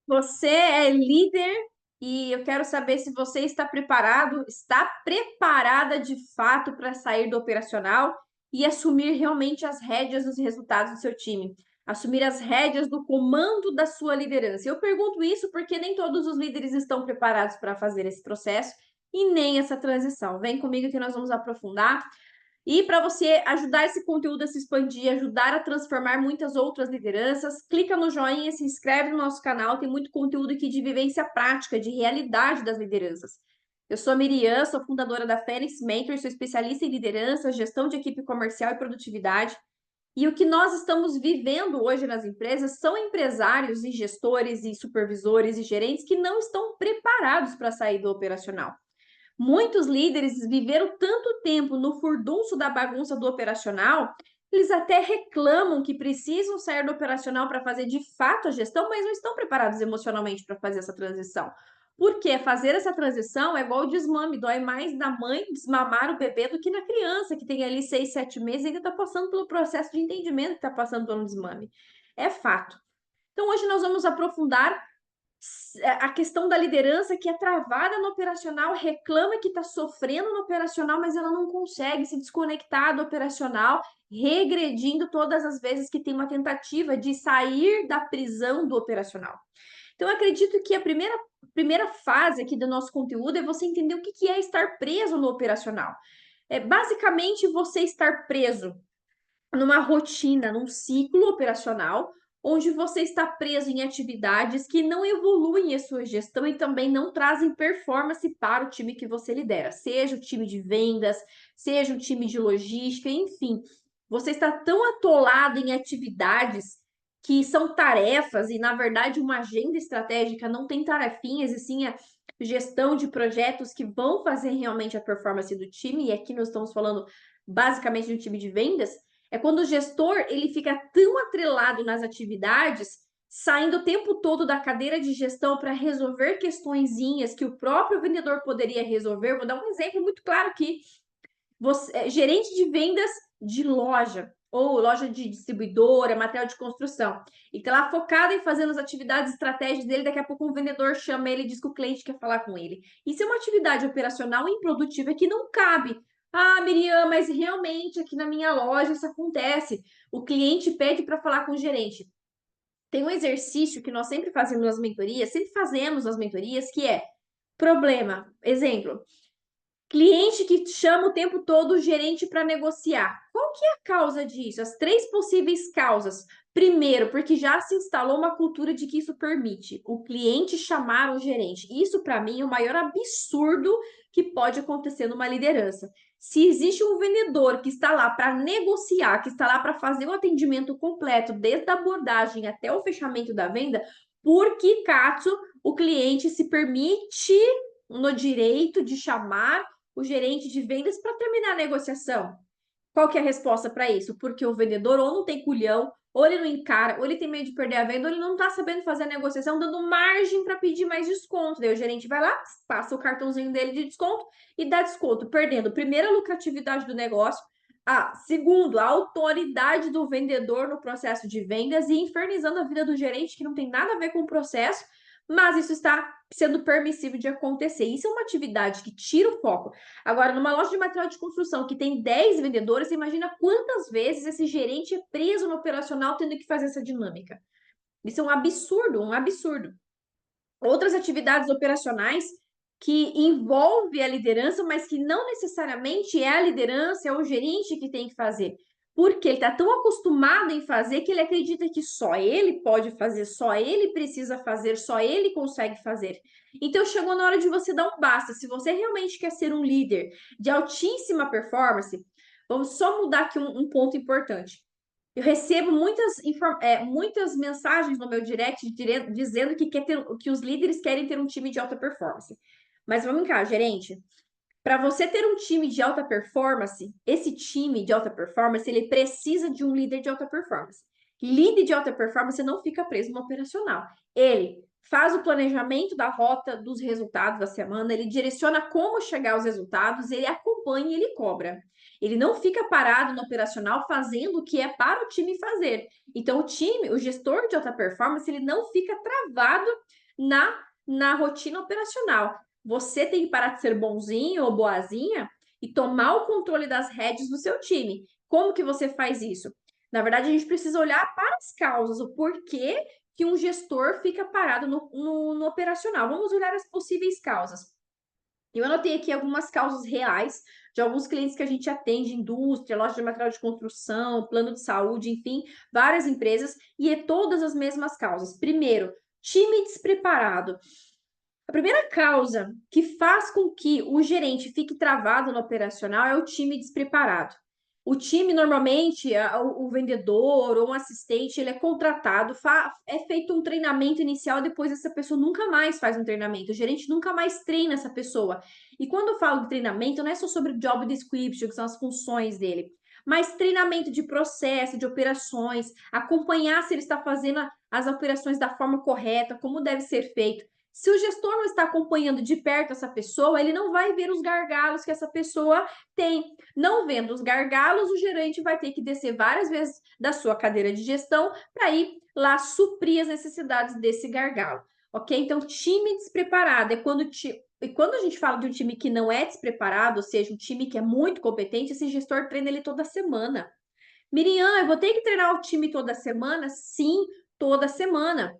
Você é líder e eu quero saber se você está preparada de fato para sair do operacional e assumir realmente as rédeas dos resultados do seu time, assumir as rédeas do comando da sua liderança. Eu pergunto isso porque nem todos os líderes estão preparados para fazer esse processo e nem essa transição. Vem comigo que nós vamos aprofundar. E para você ajudar esse conteúdo a se expandir, ajudar a transformar muitas outras lideranças, clica no joinha, se inscreve no nosso canal, tem muito conteúdo aqui de vivência prática, de realidade das lideranças. Eu sou a Miriam, sou fundadora da Fênix Mentor, sou especialista em liderança, gestão de equipe comercial e produtividade. E o que nós estamos vivendo hoje nas empresas são empresários e gestores e supervisores e gerentes que não estão preparados para sair do operacional. Muitos líderes viveram tanto tempo no furdunço da bagunça do operacional, eles até reclamam que precisam sair do operacional para fazer de fato a gestão, mas não estão preparados emocionalmente para fazer essa transição. Porque fazer essa transição é igual o desmame, dói mais na mãe desmamar o bebê do que na criança, que tem ali 6, 7 meses e ainda está passando pelo processo de entendimento que está passando pelo desmame. É fato. Então, hoje nós vamos aprofundar a questão da liderança que é travada no operacional, reclama que está sofrendo no operacional, mas ela não consegue se desconectar do operacional, regredindo todas as vezes que tem uma tentativa de sair da prisão do operacional. Então, eu acredito que a primeira fase aqui do nosso conteúdo é você entender o que é estar preso no operacional. É basicamente você estar preso numa rotina, num ciclo operacional, onde você está preso em atividades que não evoluem a sua gestão e também não trazem performance para o time que você lidera, seja o time de vendas, seja o time de logística, enfim. Você está tão atolado em atividades que são tarefas e, na verdade, uma agenda estratégica não tem tarefinhas, e sim a gestão de projetos que vão fazer realmente a performance do time, e aqui nós estamos falando basicamente de um time de vendas, é quando o gestor ele fica tão atrelado nas atividades, saindo o tempo todo da cadeira de gestão para resolver questõezinhas que o próprio vendedor poderia resolver. Vou dar um exemplo muito claro aqui. Você, gerente de vendas de loja, ou loja de distribuidora, material de construção, e tá lá focado em fazendo as atividades estratégicas dele, daqui a pouco um vendedor chama ele e diz que o cliente quer falar com ele. Isso é uma atividade operacional improdutiva que não cabe. Ah, Miriam, mas realmente aqui na minha loja isso acontece. O cliente pede para falar com o gerente. Tem um exercício que nós sempre fazemos nas mentorias, sempre fazemos nas mentorias, que é problema. Exemplo, cliente que chama o tempo todo o gerente para negociar. Qual que é a causa disso? As três possíveis causas. Primeiro, porque já se instalou uma cultura de que isso permite o cliente chamar o gerente. Isso, para mim, é o maior absurdo que pode acontecer numa liderança. Se existe um vendedor que está lá para negociar, que está lá para fazer o atendimento completo, desde a abordagem até o fechamento da venda, por que, Katsu, o cliente se permite no direito de chamar o gerente de vendas para terminar a negociação? Qual que é a resposta para isso? Porque o vendedor ou não tem culhão, ou ele não encara, ou ele tem medo de perder a venda, ou ele não está sabendo fazer a negociação, dando margem para pedir mais desconto. Daí o gerente vai lá, passa o cartãozinho dele de desconto e dá desconto, perdendo primeiro a lucratividade do negócio, segundo, a autoridade do vendedor no processo de vendas e infernizando a vida do gerente, que não tem nada a ver com o processo, mas isso está sendo permissível de acontecer. Isso é uma atividade que tira o foco. Agora, numa loja de material de construção que tem 10 vendedores, você imagina quantas vezes esse gerente é preso no operacional tendo que fazer essa dinâmica. Isso é um absurdo, um absurdo. Outras atividades operacionais que envolve a liderança, mas que não necessariamente é a liderança, é o gerente que tem que fazer. Porque ele está tão acostumado em fazer que ele acredita que só ele pode fazer, só ele precisa fazer, só ele consegue fazer. Então chegou na hora de você dar um basta. Se você realmente quer ser um líder de altíssima performance, vamos só mudar aqui um ponto importante. Eu recebo muitas mensagens no meu direct dizendo que os líderes querem ter um time de alta performance. Mas vamos cá, gerente. Para você ter um time de alta performance, esse time de alta performance, ele precisa de um líder de alta performance. Líder de alta performance não fica preso no operacional. Ele faz o planejamento da rota dos resultados da semana, ele direciona como chegar aos resultados, ele acompanha e ele cobra. Ele não fica parado no operacional fazendo o que é para o time fazer. Então, o time, o gestor de alta performance, ele não fica travado na rotina operacional. Você tem que parar de ser bonzinho ou boazinha e tomar o controle das rédeas do seu time. Como que você faz isso? Na verdade, a gente precisa olhar para as causas, o porquê que um gestor fica parado no operacional. Vamos olhar as possíveis causas. Eu anotei aqui algumas causas reais de alguns clientes que a gente atende, indústria, loja de material de construção, plano de saúde, enfim, várias empresas, e é todas as mesmas causas. Primeiro, time despreparado. A primeira causa que faz com que o gerente fique travado no operacional é o time despreparado. O time, normalmente, o vendedor ou um assistente, ele é contratado, é feito um treinamento inicial, depois essa pessoa nunca mais faz um treinamento, o gerente nunca mais treina essa pessoa. E quando eu falo de treinamento, não é só sobre job description, que são as funções dele, mas treinamento de processo, de operações, acompanhar se ele está fazendo as operações da forma correta, como deve ser feito. Se o gestor não está acompanhando de perto essa pessoa, ele não vai ver os gargalos que essa pessoa tem. Não vendo os gargalos, o gerente vai ter que descer várias vezes da sua cadeira de gestão para ir lá suprir as necessidades desse gargalo. Ok? Então, time despreparado é quando a gente fala de um time que não é despreparado, ou seja, um time que é muito competente, esse gestor treina ele toda semana. Miriam, eu vou ter que treinar o time toda semana? Sim, toda semana.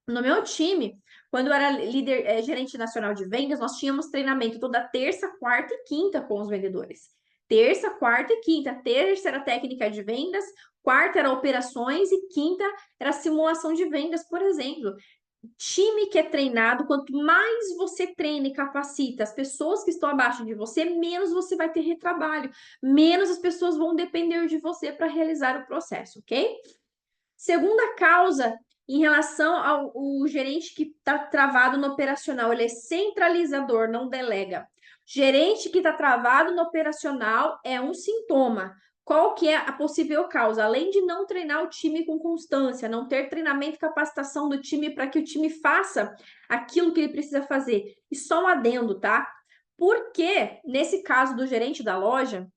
No meu time, quando eu era líder, gerente nacional de vendas, nós tínhamos treinamento toda terça, quarta e quinta com os vendedores. Terça, quarta e quinta. Terça era técnica de vendas, quarta era operações e quinta era simulação de vendas, por exemplo. Time que é treinado, quanto mais você treina e capacita as pessoas que estão abaixo de você, menos você vai ter retrabalho, menos as pessoas vão depender de você para realizar o processo, ok? Segunda causa, em relação ao gerente que está travado no operacional, ele é centralizador, não delega. Gerente que está travado no operacional é um sintoma. Qual que é a possível causa? Além de não treinar o time com constância, não ter treinamento e capacitação do time para que o time faça aquilo que ele precisa fazer. E só um adendo, tá? Porque, nesse caso do gerente da loja,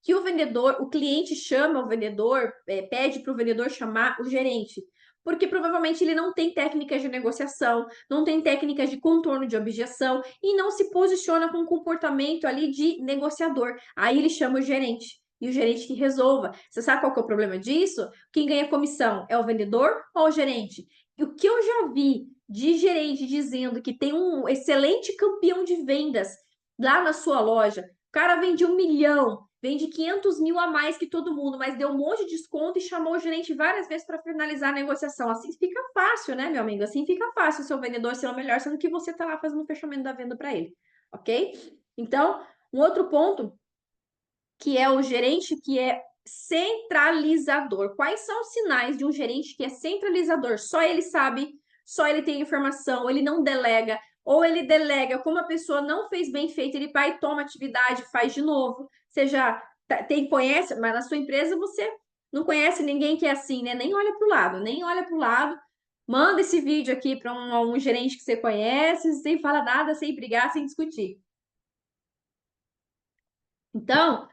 que o vendedor, o cliente chama o vendedor, pede para o vendedor chamar o gerente, porque provavelmente ele não tem técnicas de negociação, não tem técnicas de contorno de objeção e não se posiciona com um comportamento ali de negociador. Aí ele chama o gerente. E o gerente que resolva. Você sabe qual que é o problema disso? Quem ganha comissão é o vendedor ou o gerente? E o que eu já vi de gerente dizendo que tem um excelente campeão de vendas lá na sua loja, o cara vende 1 milhão, vende 500 mil a mais que todo mundo, mas deu um monte de desconto e chamou o gerente várias vezes para finalizar a negociação. Assim fica fácil, né, meu amigo? Assim fica fácil o seu vendedor ser o melhor, sendo que você está lá fazendo o fechamento da venda para ele, ok? Então, um outro ponto que é o gerente que é centralizador. Quais são os sinais de um gerente que é centralizador? Só ele sabe, só ele tem informação, ele não delega, ou ele delega, como a pessoa não fez bem feito, ele vai, toma atividade, faz de novo. Você já conhece, mas na sua empresa você não conhece ninguém que é assim, né? Nem olha para o lado, nem olha para o lado. Manda esse vídeo aqui para um gerente que você conhece, sem falar nada, sem brigar, sem discutir. Então,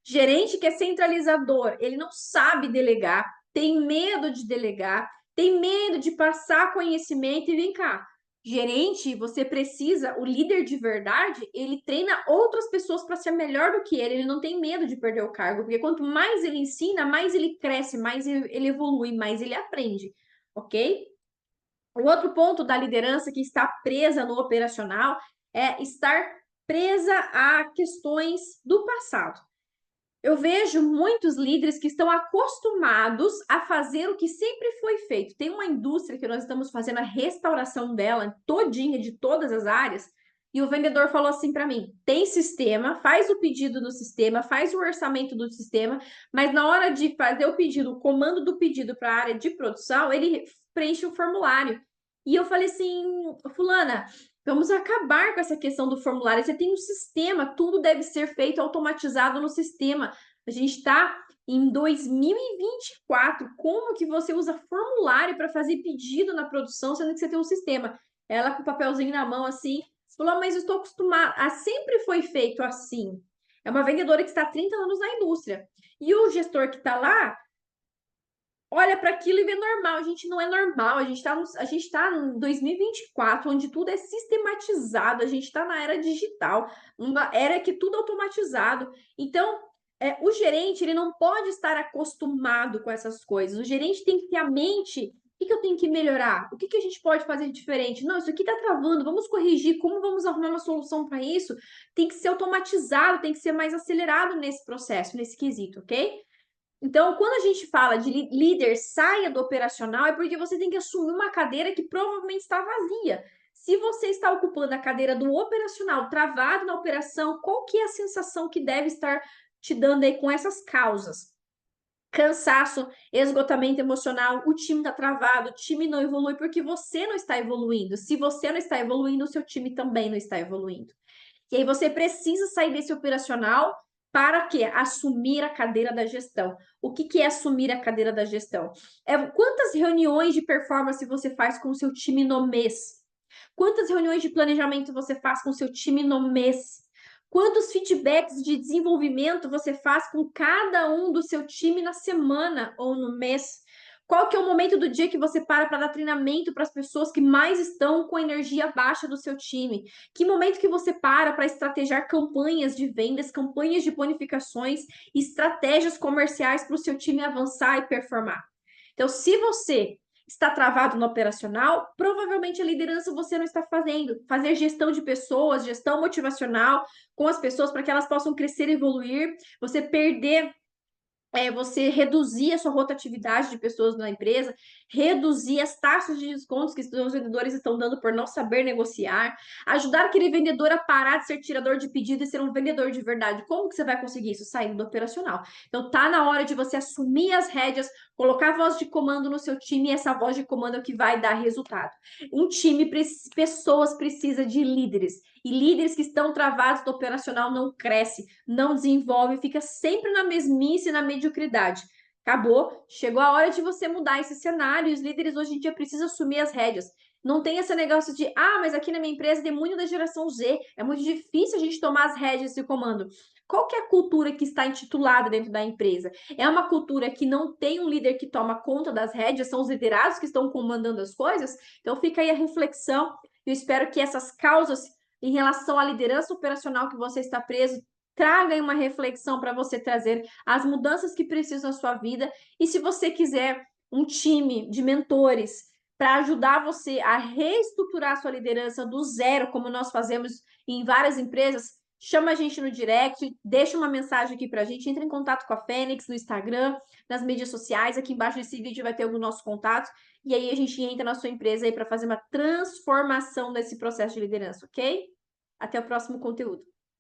gerente que é centralizador, ele não sabe delegar, tem medo de delegar, tem medo de passar conhecimento e vem cá. Gerente, você precisa, o líder de verdade, ele treina outras pessoas para ser melhor do que ele não tem medo de perder o cargo, porque quanto mais ele ensina, mais ele cresce, mais ele evolui, mais ele aprende, ok? O outro ponto da liderança que está presa no operacional é estar presa a questões do passado. Eu vejo muitos líderes que estão acostumados a fazer o que sempre foi feito. Tem uma indústria que nós estamos fazendo a restauração dela todinha, de todas as áreas, e o vendedor falou assim para mim: tem sistema, faz o pedido no sistema, faz o orçamento do sistema, mas na hora de fazer o pedido, o comando do pedido para a área de produção, ele preenche o formulário. E eu falei assim, fulana, vamos acabar com essa questão do formulário. Você tem um sistema, tudo deve ser feito automatizado no sistema. A gente está em 2024, como que você usa formulário para fazer pedido na produção, sendo que você tem um sistema. Ela com o papelzinho na mão, assim, falou, mas eu estou acostumada, sempre foi feito assim. É uma vendedora que está há 30 anos na indústria. E o gestor que está lá olha para aquilo e vê normal. A gente não é normal. A gente tá em 2024, onde tudo é sistematizado. A gente está na era digital, uma era que tudo é automatizado. Então, o gerente ele não pode estar acostumado com essas coisas. O gerente tem que ter a mente. O que eu tenho que melhorar? O que a gente pode fazer diferente? Não, isso aqui está travando, vamos corrigir. Como vamos arrumar uma solução para isso? Tem que ser automatizado, tem que ser mais acelerado nesse processo, nesse quesito, ok? Então, quando a gente fala de líder saia do operacional, é porque você tem que assumir uma cadeira que provavelmente está vazia. Se você está ocupando a cadeira do operacional, travado na operação, qual que é a sensação que deve estar te dando aí com essas causas? Cansaço, esgotamento emocional, o time está travado, o time não evolui porque você não está evoluindo. Se você não está evoluindo, o seu time também não está evoluindo. E aí você precisa sair desse operacional para quê? Assumir a cadeira da gestão. O que é assumir a cadeira da gestão? Quantas reuniões de performance você faz com o seu time no mês? Quantas reuniões de planejamento você faz com o seu time no mês? Quantos feedbacks de desenvolvimento você faz com cada um do seu time na semana ou no mês? Qual que é o momento do dia que você para dar treinamento para as pessoas que mais estão com a energia baixa do seu time? Que momento que você para estrategiar campanhas de vendas, campanhas de bonificações, estratégias comerciais para o seu time avançar e performar? Então, se você está travado no operacional, provavelmente a liderança você não está fazendo. Fazer gestão de pessoas, gestão motivacional com as pessoas para que elas possam crescer e evoluir, você reduzir a sua rotatividade de pessoas na empresa, reduzir as taxas de descontos que os vendedores estão dando por não saber negociar, ajudar aquele vendedor a parar de ser tirador de pedido e ser um vendedor de verdade. Como que você vai conseguir isso? Saindo do operacional. Então tá na hora de você assumir as rédeas, colocar a voz de comando no seu time e essa voz de comando é o que vai dar resultado. Um time, pessoas precisa de líderes. E líderes que estão travados do operacional não cresce, não desenvolve, fica sempre na mesmice e na mediocridade. Acabou, chegou a hora de você mudar esse cenário. E os líderes hoje em dia precisam assumir as rédeas. Não tem esse negócio de, mas aqui na minha empresa tem muito da geração Z, é muito difícil a gente tomar as rédeas de comando. Qual que é a cultura que está intitulada dentro da empresa? É uma cultura que não tem um líder que toma conta das rédeas, são os liderados que estão comandando as coisas? Então fica aí a reflexão. Eu espero que essas causas em relação à liderança operacional que você está preso, traga aí uma reflexão para você trazer as mudanças que precisam na sua vida. E se você quiser um time de mentores para ajudar você a reestruturar a sua liderança do zero, como nós fazemos em várias empresas, chama a gente no direct, deixa uma mensagem aqui para a gente, entra em contato com a Fênix no Instagram, nas mídias sociais, aqui embaixo desse vídeo vai ter o nosso contato, e aí a gente entra na sua empresa aí para fazer uma transformação desse processo de liderança, ok? Até o próximo conteúdo.